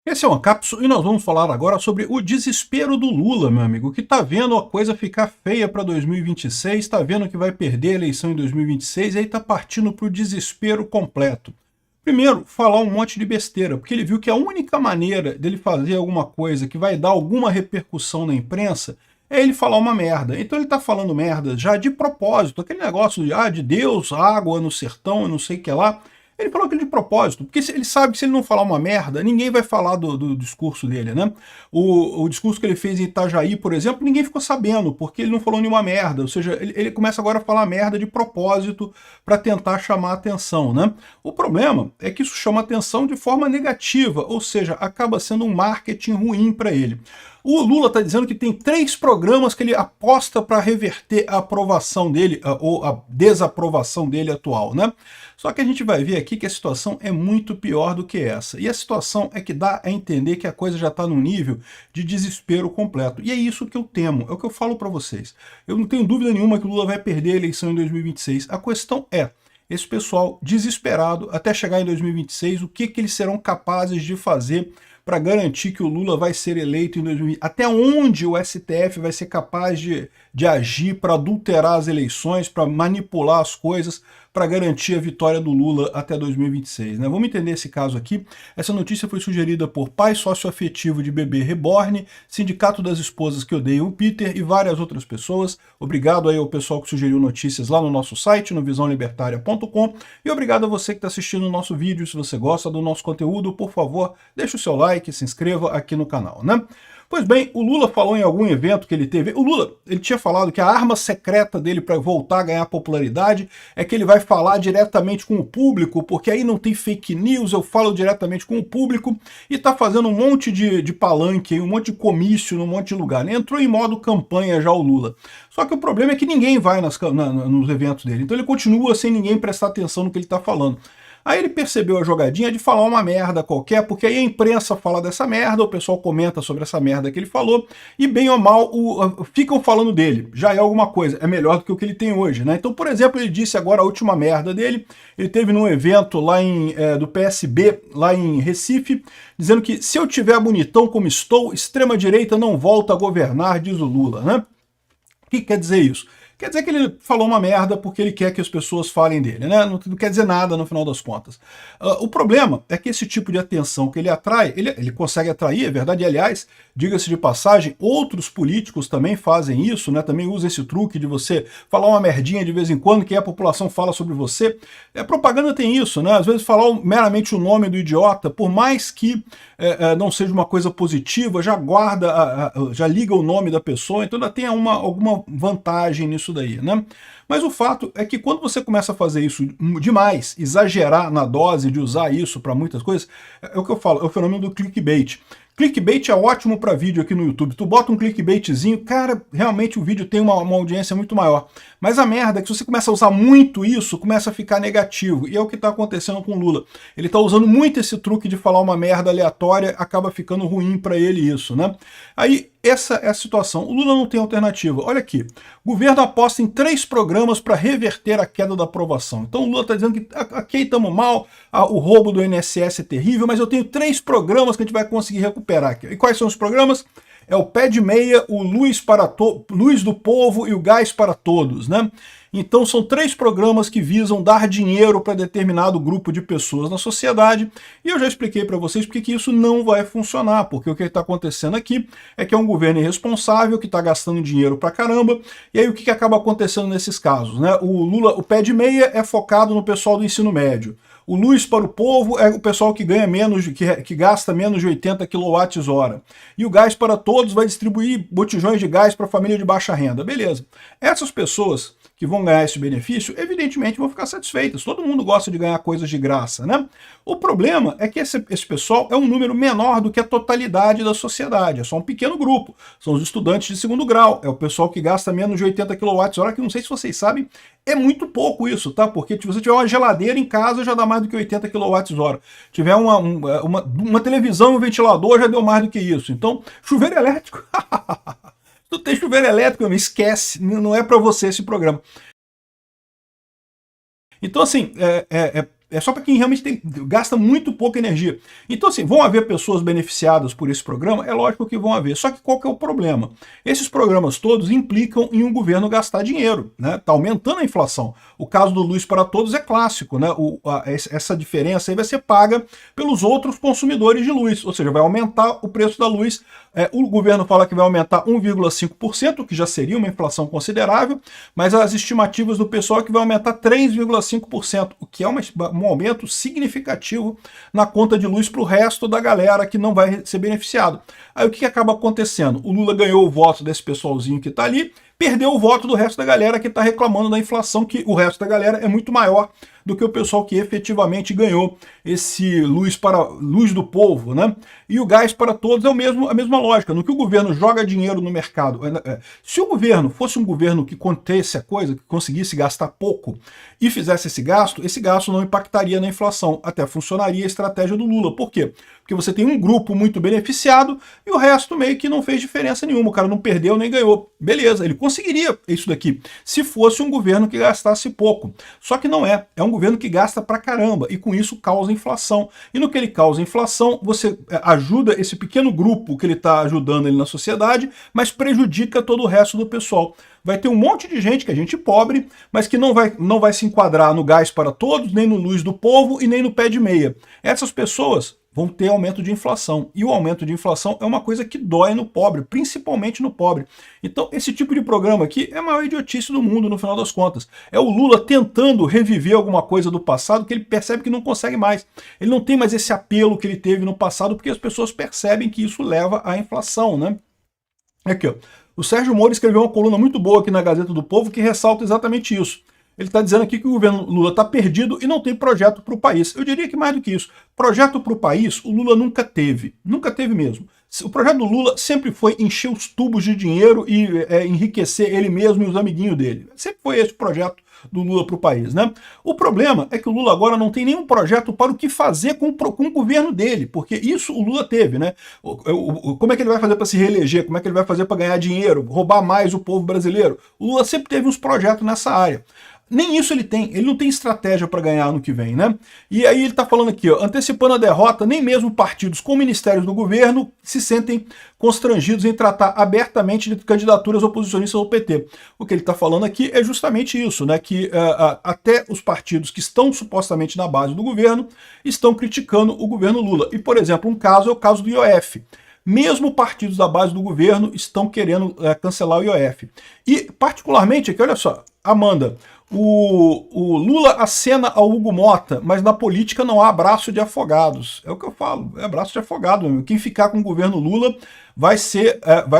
Esse é uma cápsula e nós vamos falar agora sobre o desespero do Lula, meu amigo, que tá vendo a coisa ficar feia para 2026, tá vendo que vai perder a eleição em 2026 e aí tá partindo pro desespero completo. Primeiro, falar um monte de besteira, porque ele viu que a única maneira dele fazer alguma coisa que vai dar alguma repercussão na imprensa é ele falar uma merda. Então ele tá falando merda já de propósito, aquele negócio de Deus, água no sertão, não sei o que lá. Ele falou aquilo de propósito, porque ele sabe que se ele não falar uma merda, ninguém vai falar do discurso dele, né? O discurso que ele fez em Itajaí, por exemplo, ninguém ficou sabendo, porque ele não falou nenhuma merda. Ou seja, ele começa agora a falar merda de propósito para tentar chamar atenção, né? O problema é que isso chama atenção de forma negativa, ou seja, acaba sendo um marketing ruim para ele. O Lula está dizendo que tem 3 programas que ele aposta para reverter a aprovação dele, ou a desaprovação dele atual, né? Só que a gente vai ver aqui que a situação é muito pior do que essa. E a situação é que dá a entender que a coisa já está num nível de desespero completo. E é isso que eu temo, é o que eu falo para vocês. Eu não tenho dúvida nenhuma que o Lula vai perder a eleição em 2026. A questão é, esse pessoal desesperado até chegar em 2026, o que eles serão capazes de fazer para garantir que o Lula vai ser eleito em 2020. Até onde o STF vai ser capaz de agir para adulterar as eleições, para manipular as coisas, para garantir a vitória do Lula até 2026. Né? Vamos entender esse caso aqui. Essa notícia foi sugerida por pai socioafetivo de bebê reborn, Sindicato das Esposas que Odeiam o Peter e várias outras pessoas. Obrigado aí ao pessoal que sugeriu notícias lá no nosso site, no visãolibertaria.com, e obrigado a você que está assistindo o nosso vídeo. Se você gosta do nosso conteúdo, por favor, deixe o seu like, se inscreva aqui no canal, né? Pois bem, o Lula falou em algum evento que ele teve... O Lula, ele tinha falado que a arma secreta dele para voltar a ganhar popularidade é que ele vai falar diretamente com o público, porque aí não tem fake news, eu falo diretamente com o público, e tá fazendo um monte de palanque, um monte de comício num monte de lugar. Ele entrou em modo campanha já o Lula. Só que o problema é que ninguém vai nos eventos dele, então ele continua sem ninguém prestar atenção no que ele está falando. Aí ele percebeu a jogadinha de falar uma merda qualquer, porque aí a imprensa fala dessa merda, o pessoal comenta sobre essa merda que ele falou, e bem ou mal ficam falando dele. Já é alguma coisa, é melhor do que o que ele tem hoje, né? Então, por exemplo, ele disse agora a última merda dele, ele teve num evento lá do PSB, lá em Recife, dizendo que se eu tiver bonitão como estou, extrema-direita não volta a governar, diz o Lula, né? O que quer dizer isso? Quer dizer que ele falou uma merda porque ele quer que as pessoas falem dele, né? Não quer dizer nada no final das contas. O problema é que esse tipo de atenção que ele atrai, ele consegue atrair, é verdade, e aliás, diga-se de passagem, outros políticos também fazem isso, né? Também usam esse truque de você falar uma merdinha de vez em quando, que a população fala sobre você. A propaganda tem isso, né? Às vezes falar meramente o nome do idiota, por mais que não seja uma coisa positiva, já guarda, já liga o nome da pessoa, então ainda tem alguma vantagem nisso daí, né? Mas o fato é que quando você começa a fazer isso demais, exagerar na dose de usar isso para muitas coisas, é o que eu falo, é o fenômeno do clickbait. Clickbait é ótimo para vídeo aqui no YouTube. Tu bota um clickbaitzinho, cara, realmente o vídeo tem uma audiência muito maior. Mas a merda é que se você começa a usar muito isso, começa a ficar negativo. E é o que está acontecendo com o Lula. Ele está usando muito esse truque de falar uma merda aleatória, acaba ficando ruim para ele isso, né? Aí, essa é a situação. O Lula não tem alternativa. Olha aqui, o governo aposta em 3 programas para reverter a queda da aprovação. Então o Lula está dizendo que aqui estamos mal, o roubo do INSS é terrível, mas eu tenho 3 programas que a gente vai conseguir recuperar aqui. E quais são os programas? É o Pé de Meia, o Luz do Povo e o Gás para Todos, né? Então são 3 programas que visam dar dinheiro para determinado grupo de pessoas na sociedade, e eu já expliquei para vocês porque que isso não vai funcionar, porque o que está acontecendo aqui é que é um governo irresponsável, que está gastando dinheiro pra caramba, e aí o que acaba acontecendo nesses casos, né? O Lula, o Pé de Meia é focado no pessoal do ensino médio. O Luz para o Povo é o pessoal que ganha menos, que gasta menos de 80 kWh. E o Gás para Todos vai distribuir botijões de gás para a família de baixa renda. Beleza. Essas pessoas que vão ganhar esse benefício, evidentemente vão ficar satisfeitas. Todo mundo gosta de ganhar coisas de graça, né? O problema é que esse pessoal é um número menor do que a totalidade da sociedade. É só um pequeno grupo. São os estudantes de 2º grau. É o pessoal que gasta menos de 80 kWh, que não sei se vocês sabem, é muito pouco isso, tá? Porque se você tiver uma geladeira em casa, já dá mais do que 80 kWh. Tiver uma televisão e um ventilador, já deu mais do que isso. Então, chuveiro elétrico... Tu tem chuveiro elétrico, me esquece, não é para você esse programa. Então, assim, É só para quem realmente gasta muito pouca energia. Então, assim, vão haver pessoas beneficiadas por esse programa? É lógico que vão haver. Só que qual que é o problema? Esses programas todos implicam em um governo gastar dinheiro, né? Está aumentando a inflação. O caso do Luz para Todos é clássico, né? Essa diferença aí vai ser paga pelos outros consumidores de luz, ou seja, vai aumentar o preço da luz. O governo fala que vai aumentar 1,5%, que já seria uma inflação considerável, mas as estimativas do pessoal é que vai aumentar 3,5%, o que é um aumento significativo na conta de luz para o resto da galera que não vai ser beneficiado. Aí o que acaba acontecendo? O Lula ganhou o voto desse pessoalzinho que está ali, perdeu o voto do resto da galera que está reclamando da inflação, que o resto da galera é muito maior do que o pessoal que efetivamente ganhou esse luz do povo, né? E o gás para todos é a mesma lógica. No que o governo joga dinheiro no mercado, se o governo fosse um governo que contesse a coisa, que conseguisse gastar pouco e fizesse esse gasto não impactaria na inflação, até funcionaria a estratégia do Lula. Por quê? Porque você tem um grupo muito beneficiado e o resto meio que não fez diferença nenhuma, o cara não perdeu nem ganhou. Beleza, ele conseguiria isso daqui, se fosse um governo que gastasse pouco. Só que não é um governo que gasta pra caramba, e com isso causa inflação. E no que ele causa inflação, você ajuda esse pequeno grupo que ele está ajudando ele na sociedade, mas prejudica todo o resto do pessoal. Vai ter um monte de gente, que é gente pobre, mas que não vai se enquadrar no gás para todos, nem no luz do povo e nem no pé de meia. Essas pessoas vão ter aumento de inflação. E o aumento de inflação é uma coisa que dói no pobre, principalmente no pobre. Então, esse tipo de programa aqui é a maior idiotice do mundo, no final das contas. É o Lula tentando reviver alguma coisa do passado que ele percebe que não consegue mais. Ele não tem mais esse apelo que ele teve no passado, porque as pessoas percebem que isso leva à inflação, né? Aqui, ó. O Sérgio Moro escreveu uma coluna muito boa aqui na Gazeta do Povo que ressalta exatamente isso. Ele está dizendo aqui que o governo Lula está perdido e não tem projeto para o país. Eu diria que mais do que isso. Projeto para o país, o Lula nunca teve. Nunca teve mesmo. O projeto do Lula sempre foi encher os tubos de dinheiro e enriquecer ele mesmo e os amiguinhos dele. Sempre foi esse o projeto do Lula para o país, né? O problema é que o Lula agora não tem nenhum projeto para o que fazer com o governo dele, porque isso o Lula teve, né? Como é que ele vai fazer para se reeleger? Como é que ele vai fazer para ganhar dinheiro? Roubar mais o povo brasileiro? O Lula sempre teve uns projetos nessa área. Nem isso ele não tem estratégia para ganhar no que vem, né? E aí ele está falando aqui, ó, antecipando a derrota, nem mesmo partidos com ministérios do governo se sentem constrangidos em tratar abertamente de candidaturas oposicionistas ao PT. O que ele está falando aqui é justamente isso, né? Que até os partidos que estão supostamente na base do governo estão criticando o governo Lula. E, por exemplo, um caso é o caso do IOF. Mesmo partidos da base do governo estão querendo cancelar o IOF. E, particularmente, aqui, olha só, Amanda, o Lula acena ao Hugo Mota, mas na política não há abraço de afogados. É o que eu falo, é abraço de afogado mesmo. Quem ficar com o governo Lula vai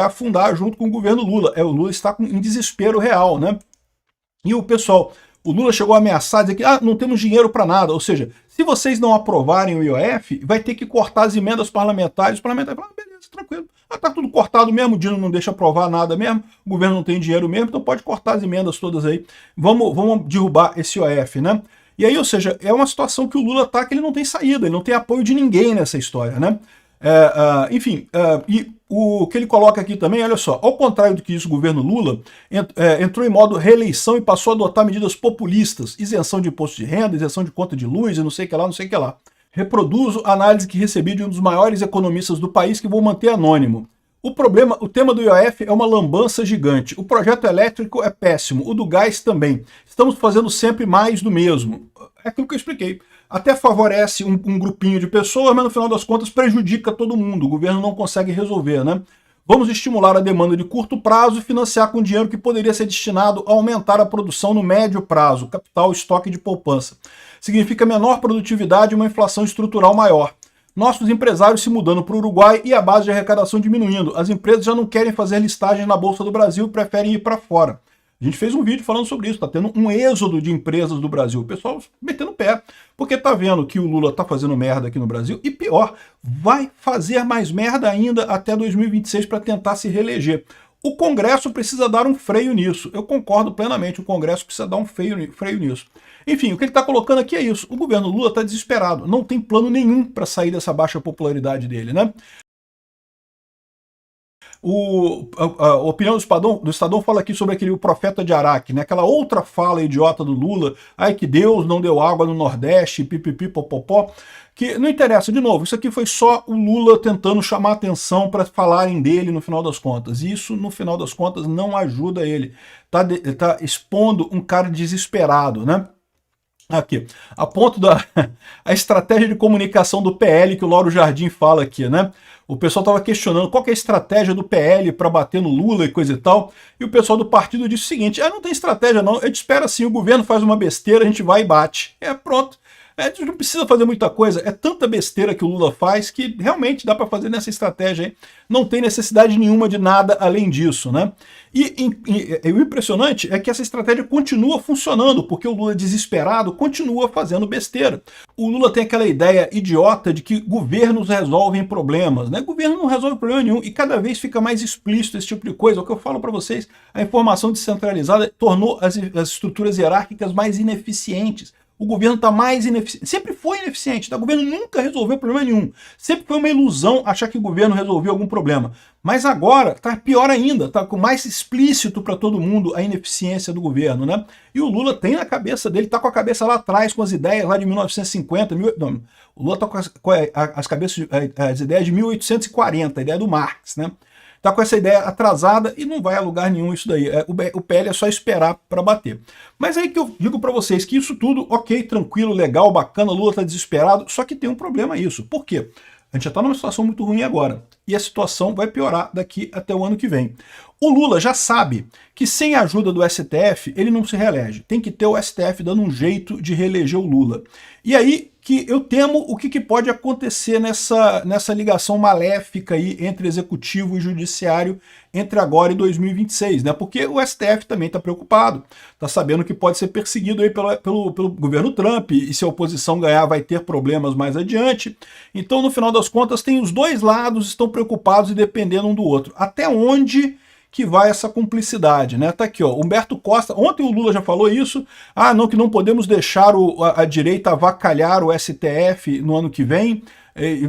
afundar junto com o governo Lula. O Lula está em desespero real, né? E o pessoal, o Lula chegou a ameaçar, dizer que não temos dinheiro para nada. Ou seja, se vocês não aprovarem o IOF, vai ter que cortar as emendas parlamentares. Os parlamentares falam, beleza, tranquilo. Tá tudo cortado mesmo, o Dino não deixa aprovar nada mesmo, o governo não tem dinheiro mesmo, então pode cortar as emendas todas aí. Vamos derrubar esse IOF, né? E aí, ou seja, é uma situação que o Lula tá, que ele não tem saída, ele não tem apoio de ninguém nessa história, né? Enfim, e o que ele coloca aqui também, olha só, ao contrário do que isso, o governo Lula entrou em modo reeleição e passou a adotar medidas populistas, isenção de imposto de renda, isenção de conta de luz e não sei o que lá, não sei o que lá. Reproduzo a análise que recebi de um dos maiores economistas do país, que vou manter anônimo. O tema do IOF é uma lambança gigante. O projeto elétrico é péssimo, o do gás também. Estamos fazendo sempre mais do mesmo. É aquilo que eu expliquei. Até favorece um grupinho de pessoas, mas no final das contas prejudica todo mundo. O governo não consegue resolver, né? Vamos estimular a demanda de curto prazo e financiar com dinheiro que poderia ser destinado a aumentar a produção no médio prazo, capital, estoque de poupança. Significa menor produtividade e uma inflação estrutural maior. Nossos empresários se mudando para o Uruguai e a base de arrecadação diminuindo. As empresas já não querem fazer listagem na Bolsa do Brasil e preferem ir para fora. A gente fez um vídeo falando sobre isso, está tendo um êxodo de empresas do Brasil. O pessoal metendo o pé, porque está vendo que o Lula está fazendo merda aqui no Brasil e pior, vai fazer mais merda ainda até 2026 para tentar se reeleger. O Congresso precisa dar um freio nisso. Eu concordo plenamente, o Congresso precisa dar um freio nisso. Enfim, o que ele está colocando aqui é isso. O governo Lula está desesperado, não tem plano nenhum para sair dessa baixa popularidade dele, né? A opinião do Estadão fala aqui sobre o profeta de Araque, né? Aquela outra fala idiota do Lula, ai que Deus não deu água no Nordeste, pipipi, popopó, que não interessa, de novo, isso aqui foi só o Lula tentando chamar atenção para falarem dele no final das contas. E isso, no final das contas, não ajuda ele. Tá expondo um cara desesperado, né? Aqui, a ponto da a estratégia de comunicação do PL que o Lauro Jardim fala aqui, né? O pessoal estava questionando qual que é a estratégia do PL para bater no Lula e coisa e tal, e o pessoal do partido disse o seguinte, não tem estratégia não, a gente espera assim, o governo faz uma besteira, a gente vai e bate. Pronto. A gente não precisa fazer muita coisa, é tanta besteira que o Lula faz que realmente dá para fazer nessa estratégia aí. Não tem necessidade nenhuma de nada além disso, né? E o impressionante é que essa estratégia continua funcionando, porque o Lula desesperado continua fazendo besteira. O Lula tem aquela ideia idiota de que governos resolvem problemas, né? O governo não resolve problema nenhum e cada vez fica mais explícito esse tipo de coisa. O que eu falo para vocês, a informação descentralizada tornou as estruturas hierárquicas mais ineficientes. O governo está mais ineficiente. Sempre foi ineficiente, tá? O governo nunca resolveu problema nenhum. Sempre foi uma ilusão achar que o governo resolveu algum problema. Mas agora está pior ainda, está mais explícito para todo mundo a ineficiência do governo, né? E o Lula tem na cabeça dele, está com a cabeça lá atrás, com as ideias lá de 1950. Não, o Lula está com as ideias de 1840, a ideia do Marx, né? Está com essa ideia atrasada e não vai a lugar nenhum isso daí. O PL é só esperar para bater. Mas aí que eu digo para vocês que isso tudo, ok, tranquilo, legal, bacana, Lula está desesperado, só que tem um problema isso. Por quê? A gente já está numa situação muito ruim agora. E a situação vai piorar daqui até o ano que vem. O Lula já sabe que sem a ajuda do STF ele não se reelege. Tem que ter o STF dando um jeito de reeleger o Lula. E aí que eu temo o que pode acontecer nessa ligação maléfica aí entre executivo e judiciário entre agora e 2026, né? Porque o STF também está preocupado, está sabendo que pode ser perseguido aí pelo governo Trump, e se a oposição ganhar vai ter problemas mais adiante. Então, no final das contas, tem os dois lados estão preocupados e dependendo um do outro. Até onde que vai essa cumplicidade, né? Tá aqui, ó, Humberto Costa, ontem o Lula já falou isso, não, que não podemos deixar a direita avacalhar o STF no ano que vem.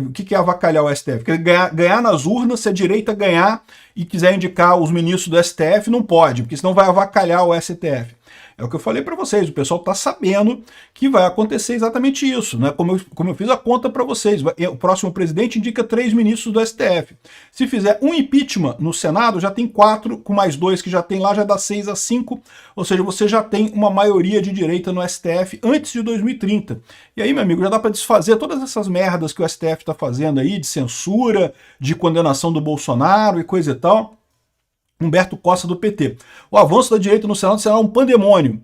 O que é avacalhar o STF? Porque ganhar nas urnas, se a direita ganhar e quiser indicar os ministros do STF, não pode, porque senão vai avacalhar o STF. É o que eu falei para vocês, o pessoal está sabendo que vai acontecer exatamente isso, né? Como eu fiz a conta para vocês, o próximo presidente indica 3 ministros do STF. Se fizer um impeachment no Senado, já tem 4, com mais 2 que já tem lá, já dá 6-5, ou seja, você já tem uma maioria de direita no STF antes de 2030. E aí, meu amigo, já dá para desfazer todas essas merdas que o STF está fazendo aí, de censura, de condenação do Bolsonaro e coisa e tal. Humberto Costa do PT. O avanço da direita no Senado será um pandemônio.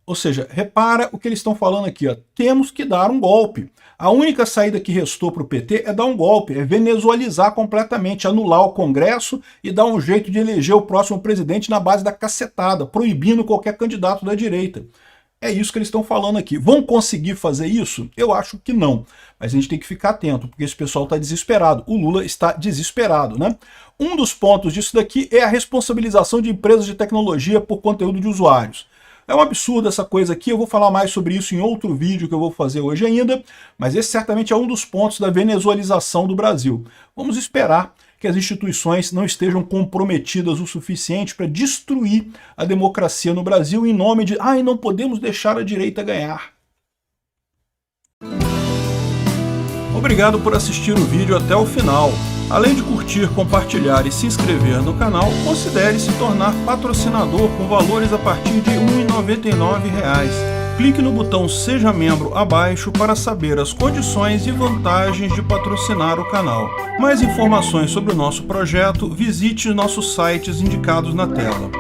Ou seja, repara o que eles estão falando aqui. Ó. Temos que dar um golpe. A única saída que restou para o PT é dar um golpe, é venezualizar completamente, anular o Congresso e dar um jeito de eleger o próximo presidente na base da cacetada, proibindo qualquer candidato da direita. É isso que eles estão falando aqui. Vão conseguir fazer isso? Eu acho que não. Mas a gente tem que ficar atento, porque esse pessoal está desesperado. O Lula está desesperado, né? Um dos pontos disso daqui é a responsabilização de empresas de tecnologia por conteúdo de usuários. É um absurdo essa coisa aqui, eu vou falar mais sobre isso em outro vídeo que eu vou fazer hoje ainda, mas esse certamente é um dos pontos da venezuelização do Brasil. Vamos esperar que as instituições não estejam comprometidas o suficiente para destruir a democracia no Brasil em nome de não podemos deixar a direita ganhar. Obrigado por assistir o vídeo até o final. Além de curtir, compartilhar e se inscrever no canal, considere se tornar patrocinador com valores a partir de R$ 1,99. Clique no botão Seja Membro abaixo para saber as condições e vantagens de patrocinar o canal. Mais informações sobre o nosso projeto, visite nossos sites indicados na tela.